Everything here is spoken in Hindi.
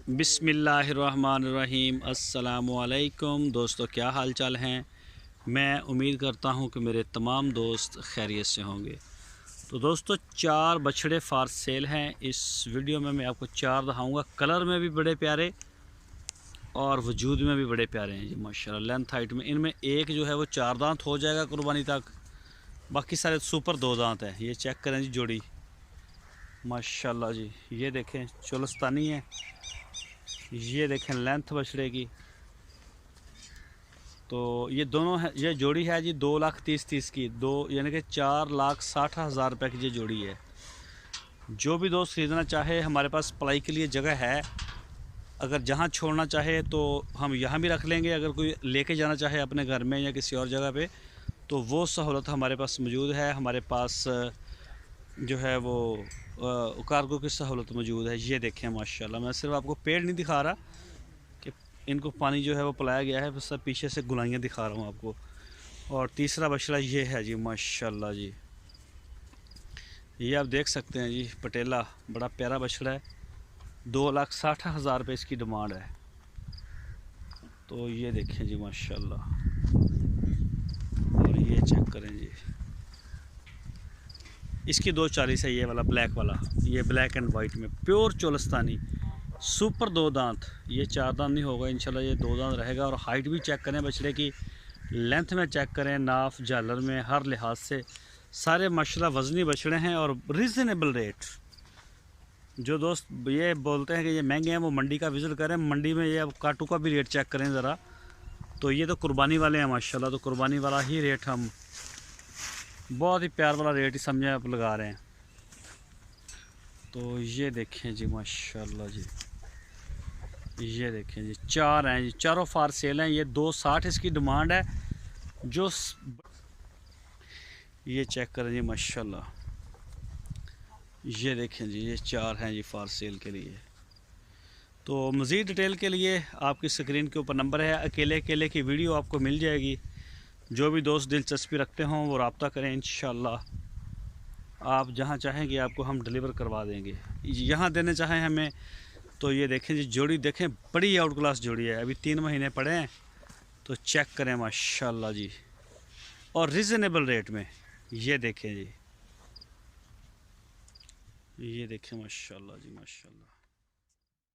बिस्मिल्लाहिर्रहमानिर्रहीम। अस्सलामुअलैकुम दोस्तों, क्या हाल चाल हैं। मैं उम्मीद करता हूं कि मेरे तमाम दोस्त खैरियत से होंगे। तो दोस्तों, 4 बछड़े फार सेल हैं। इस वीडियो में मैं आपको 4 दिखाऊंगा। कलर में भी बड़े प्यारे और वजूद में भी बड़े प्यारे हैं जी माशाल्लाह। लेंथ हाइट में इनमें एक जो है वो 4 दांत हो जाएगा कुर्बानी तक, बाकी सारे सुपर 2 दांत हैं। ये चेक करें जी जोड़ी माशाल्लाह जी। ये देखें चोलस्तानी है, ये देखें लेंथ बछड़े की। तो ये दोनों है, ये जोड़ी है जी 2,30,30 की, दो यानी कि 4,60,000 रुपये की ये जोड़ी है। जो भी दोस्त ख़रीदना चाहे, हमारे पास पलाई के लिए जगह है। अगर जहाँ छोड़ना चाहे तो हम यहाँ भी रख लेंगे। अगर कोई लेके जाना चाहे अपने घर में या किसी और जगह पे, तो वो सहूलत हमारे पास मौजूद है। हमारे पास जो है वो कार्गो की सहूलत मौजूद है। ये देखें माशाल्लाह, मैं सिर्फ आपको पेड़ नहीं दिखा रहा कि इनको पानी जो है वो पिलाया गया है, बस पीछे से गुलाइयाँ दिखा रहा हूँ आपको। और तीसरा बछड़ा ये है जी माशाल्लाह जी। ये आप देख सकते हैं जी, पटेला बड़ा प्यारा बछड़ा है। 2,60,000 रुपये इसकी डिमांड है। तो ये देखें जी माशाल्लाह, और ये चेक करें जी, इसकी 2,40 है। ये वाला ब्लैक वाला, ये ब्लैक एंड वाइट में प्योर चोलस्तानी सुपर 2 दांत। ये 4 दांत नहीं होगा इंशाल्लाह, ये 2 दांत रहेगा। और हाइट भी चेक करें बछड़े की, लेंथ में चेक करें, नाफ झालर में हर लिहाज से सारे माशाल्लाह वज़नी बछड़े हैं और रिजनेबल रेट। जो दोस्त ये बोलते हैं कि ये महंगे हैं, वो मंडी का विज़िट करें। मंडी में ये अब काटू का भी रेट चेक करें ज़रा। तो ये तो कुर्बानी वाले हैं माशाल्लाह, तो कुर्बानी वाला ही रेट हम बहुत ही प्यार वाला रेट ही समझे आप लगा रहे हैं। तो ये देखें जी माशाल्लाह जी, ये देखें जी 4 हैं जी, चारों फार सेल हैं। ये 2,60 इसकी डिमांड है। जो ये चेक करें जी माशाल्लाह, ये देखें जी, ये 4 हैं जी फार सेल के लिए। तो मज़ीद डिटेल के लिए आपकी स्क्रीन के ऊपर नंबर है। अकेले अकेले की वीडियो आपको मिल जाएगी। जो भी दोस्त दिलचस्पी रखते हों वो रब्ता करें, इंशाल्लाह आप जहां चाहेंगे आपको हम डिलीवर करवा देंगे। यहाँ देने चाहें हमें तो ये देखें जी जोड़ी, देखें बड़ी आउट क्लास जोड़ी है। अभी 3 महीने पड़े हैं, तो चेक करें माशाल्लाह जी, और रिजनेबल रेट में। ये देखें जी, ये देखें माशाल्लाह जी माशाल्लाह।